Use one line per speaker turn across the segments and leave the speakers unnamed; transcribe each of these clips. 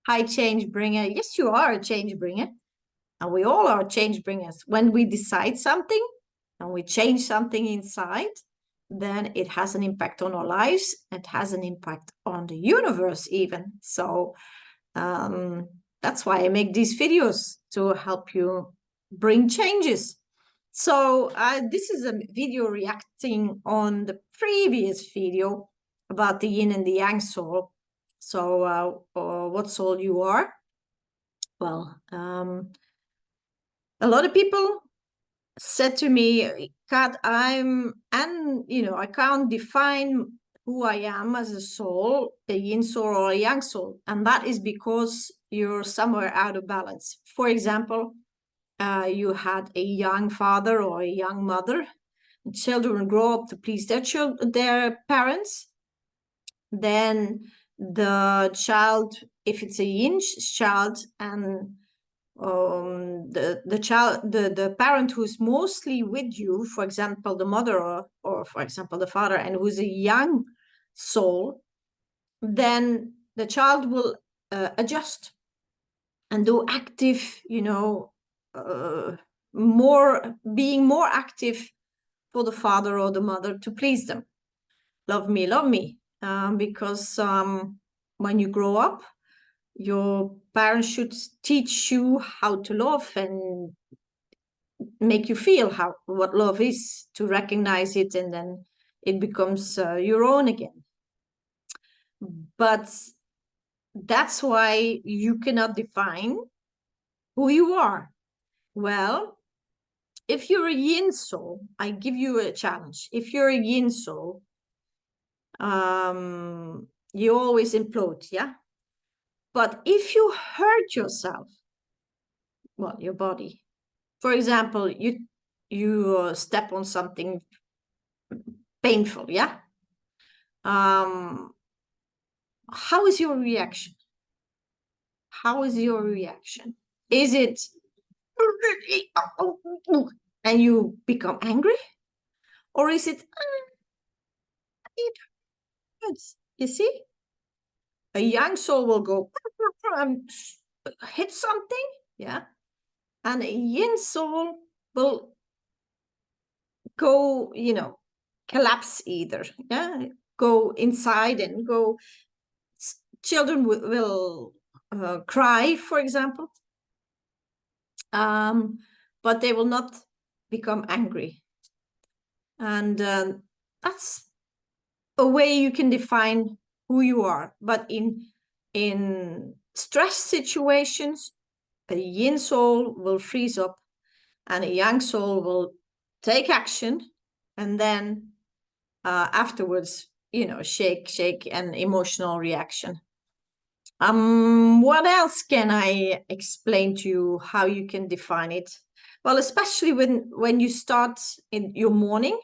Hi, change bringer. Yes, you are a change bringer. And we all are change bringers. When we decide something and we change something inside, then it has an impact on our lives. It has an impact on the universe, even. So that's why I make these videos to help you bring changes. So this is a video reacting on the previous video about the yin and the yang soul. So what soul you are? Well, a lot of people said to me, Kat, I can't define who I am as a soul, a yin soul or a yang soul. And that is because you're somewhere out of balance. For example, you had a young father or a young mother. Children grow up to please their parents. Then the child, if it's a yin child, and the parent who's mostly with you, for example the mother or for example the father, and who's a young soul, then the child will adjust and do active, being more active for the father or the mother to please them. Love me, because when you grow up, your parents should teach you how to love and make you feel what love is, to recognize it, and then it becomes your own again. But that's why you cannot define who you are. Well, if you're a yin soul, I give you a challenge. If you're a yin soul, you always implode, yeah? But if you hurt yourself, well, your body, for example, you step on something painful, yeah? How is your reaction? How is your reaction? Is it and you become angry? Or is it it hurts? You see? A young soul will go and hit something, yeah? And a yin soul will go, collapse either, yeah? Go inside and go. Children will cry, for example, but they will not become angry. And that's a way you can define who you are. But in stress situations, a yin soul will freeze up and a yang soul will take action, and then afterwards, shake an emotional reaction. What else can I explain to you how you can define it? Well, especially when you start in your morning,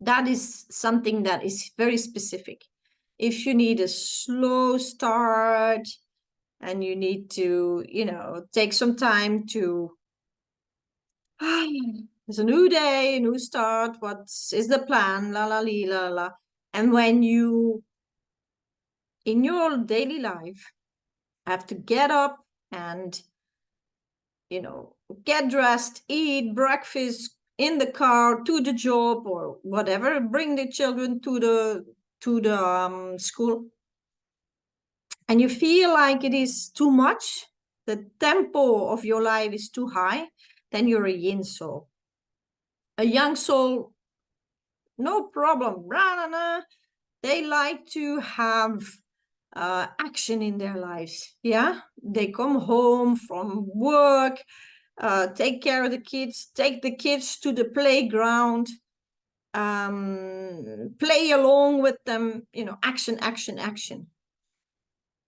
that is something that is very specific. If you need a slow start and you need to, take some time to, it's a new day, a new start, what is the plan, la la li, la la. And when you, in your daily life, have to get up and, get dressed, eat breakfast in the car to the job or whatever, bring the children to the school, and you feel like it is too much, the tempo of your life is too high, then you're a yin soul. A yang soul, no problem, they like to have action in their lives, yeah? They come home from work, take care of the kids, take the kids to the playground, play along with them, action, action, action.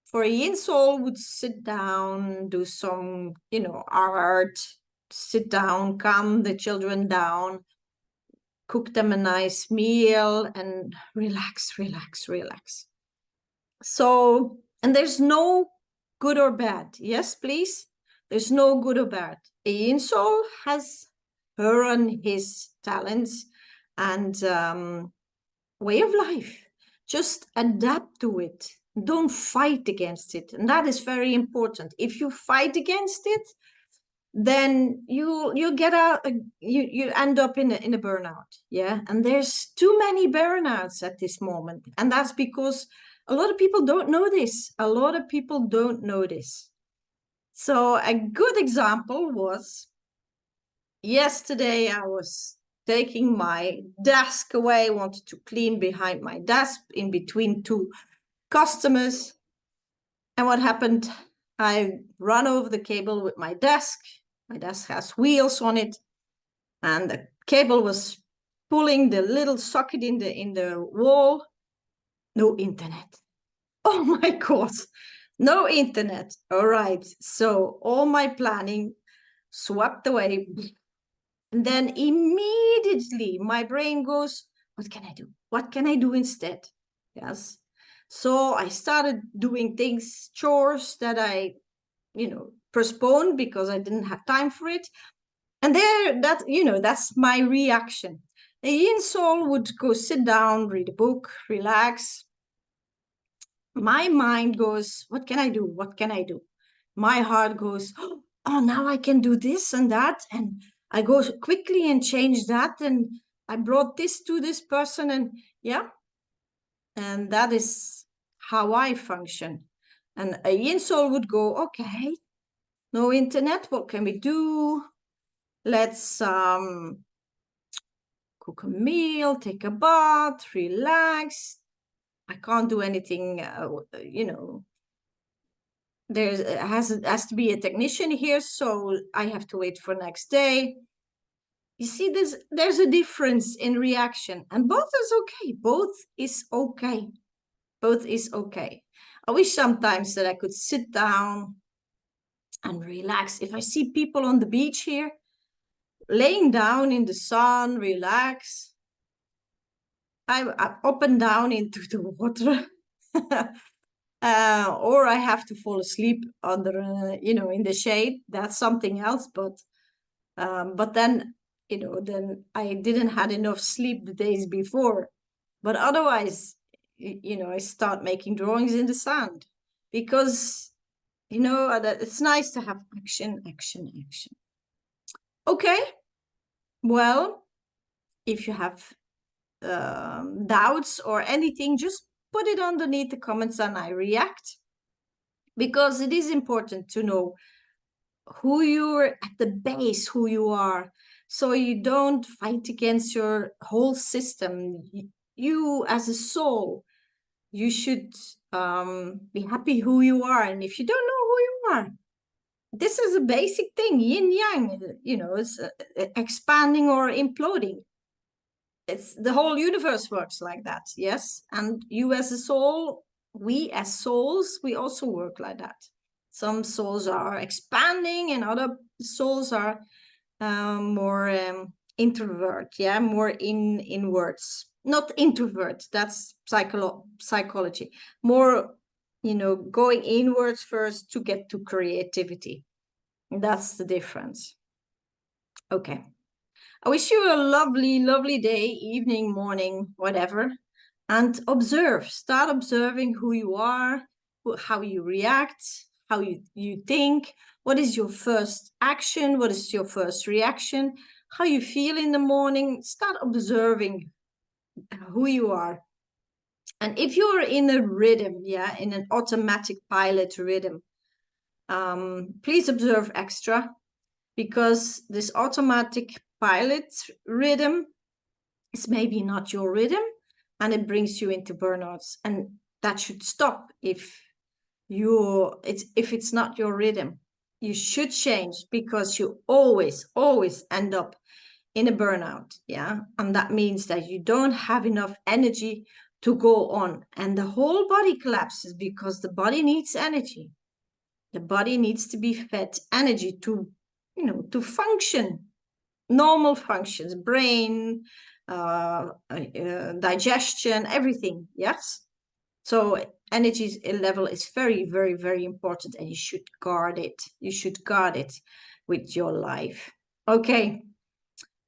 For a yin soul would sit down, do some, art, sit down, calm the children down, cook them a nice meal, and relax, relax, relax. So, and there's no good or bad. Yes, please. There's no good or bad. A yin soul has her and his talents and way of life. Just adapt to it. Don't fight against it. And that is very important. If you fight against it, then you get out, you end up in a burnout. Yeah. And there's too many burnouts at this moment. And that's because a lot of people don't know this. A lot of people don't know this. So a good example was yesterday I was taking my desk away, wanted to clean behind my desk in between two customers. And what happened? I run over the cable with my desk. My desk has wheels on it, and the cable was pulling the little socket in the wall. No internet. Oh my God. No internet. All right. So all my planning swept away. And then immediately my brain goes, what can I do? What can I do instead? Yes. So I started doing things, chores that I, postponed because I didn't have time for it. And that's my reaction. A yin soul would go sit down, read a book, relax. My mind goes, what can I do? What can I do? My heart goes, oh, now I can do this and that. And I go quickly and change that. And I brought this to this person. And yeah. And that is how I function. And a yin soul would go, okay, no internet. What can we do? Let's cook a meal, take a bath, relax. I can't do anything, there has to be a technician here, so I have to wait for next day. You see, there's a difference in reaction, and both is okay. Both is okay. Both is okay. I wish sometimes that I could sit down and relax. If I see people on the beach here, laying down in the sun, relax. I'm up and down into the water. Or I have to fall asleep under, in the shade. That's something else. But then, then I didn't had enough sleep the days before. But otherwise, I start making drawings in the sand because, that it's nice to have action, action, action. Okay. Well, if you have doubts or anything, just put it underneath the comments and I react, because it is important to know who you're at the base, who you are, so you don't fight against your whole system. You as a soul, you should be happy who you are. And if you don't know who you are, this is a basic thing. Yin yang, it's expanding or imploding. It's the whole universe works like that. Yes. And you as a soul, we as souls, we also work like that. Some souls are expanding and other souls are more introvert. Yeah, more inwards. Not introvert, that's psychology. More, going inwards first to get to creativity. That's the difference. Okay. I wish you a lovely, lovely day, evening, morning, whatever. And start observing who you are, how you react, how you think. What is your first action? What is your first reaction? How you feel in the morning? Start observing who you are. And if you're in a rhythm, in an automatic pilot rhythm, please observe extra, because this automatic pilot rhythm is maybe not your rhythm, and it brings you into burnouts, and that should stop. If it's not your rhythm, you should change, because you always end up in a burnout. And that means that you don't have enough energy to go on, and the whole body collapses, because the body needs energy. The body needs to be fed energy to function, normal functions, brain, digestion, everything. Yes. So energy level is very, very, very important, and you should guard it. You should guard it with your life. Okay.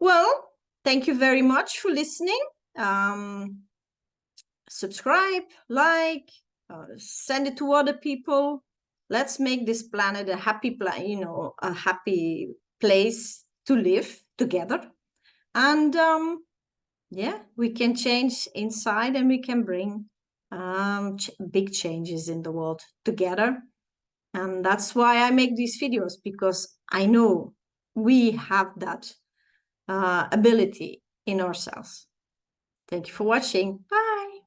Well, thank you very much for listening. Subscribe, like, send it to other people. Let's make this planet a happy a happy place to live together. And yeah, we can change inside, and we can bring big changes in the world together. And that's why I make these videos, because I know we have that ability in ourselves. Thank you for watching. Bye.